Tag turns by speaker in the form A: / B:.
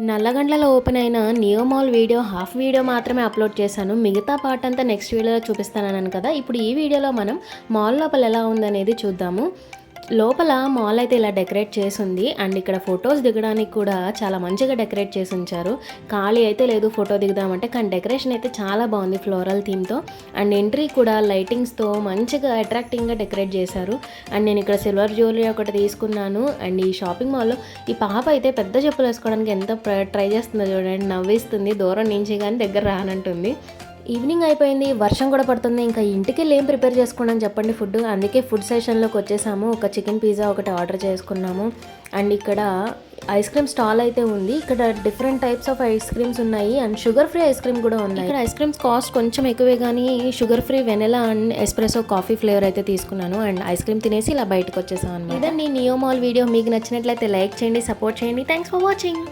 A: నల్లగండ్లలో open అయిన neo mall video half video మాత్రమే upload చేశాను. మిగతా పార్ట్ అంతా నెక్స్ట్ వీడియోలో చూపిస్తానన్నాను కదా. ఇప్పుడు ఈ వీడియోలో మనం మాల్ లోపల ఎలా ఉందనేది చూద్దాము. లోపల మాల్ అయితే ఇలా డెకరేట్ చేసుంది. అండ్ ఇక్కడ ఫొటోస్ దిగడానికి కూడా చాలా మంచిగా డెకరేట్ చేసి ఉంచారు. ఖాళీ అయితే లేదు ఫోటో దిగుదామంటే, కానీ డెకరేషన్ అయితే చాలా బాగుంది ఫ్లోరల్ థీమ్తో. అండ్ ఎంట్రీ కూడా లైటింగ్స్తో మంచిగా అట్రాక్టింగ్గా డెకరేట్ చేశారు. అండ్ నేను ఇక్కడ సిల్వర్ జ్యువెలరీ ఒకటి తీసుకున్నాను. అండ్ ఈ షాపింగ్ మాల్లో ఈ పాప అయితే పెద్ద చెప్పులు వేసుకోవడానికి ఎంత ట్రై చేస్తుందో చూడండి, నవ్విస్తుంది. దూరం నుంచి కానీ దగ్గర రానంటుంది. ఈవినింగ్ అయిపోయింది, వర్షం కూడా పడుతుంది. ఇంకా ఇంటికి ఏం ప్రిపేర్ చేసుకోండి అని చెప్పండి ఫుడ్. అందుకే ఫుడ్ సెషన్లోకి వచ్చేసాము. ఒక చికెన్ పిజ్జా ఒకటి ఆర్డర్ చేసుకున్నాము. అండ్ ఇక్కడ ఐస్ క్రీమ్ స్టాల్ అయితే ఉంది. ఇక్కడ different types of ice creams ఉన్నాయి. And sugar free ice cream కూడా ఉన్నాయి. ఇక్కడ ఐస్ క్రీమ్స్ కాస్ట్ కొంచెం ఎక్కువే, కానీ sugar free vanilla and espresso coffee flavour అయితే తీసుకున్నాను. అండ్ ఐస్ క్రీమ్ తినేసి ఇలా బయటకు వచ్చేసాను అనమాట. ఇదండి నియో మాల్ వీడియో. మీకు నచ్చినట్లయితే లైక్ చేయండి, సపోర్ట్ చేయండి. Thanks for watching.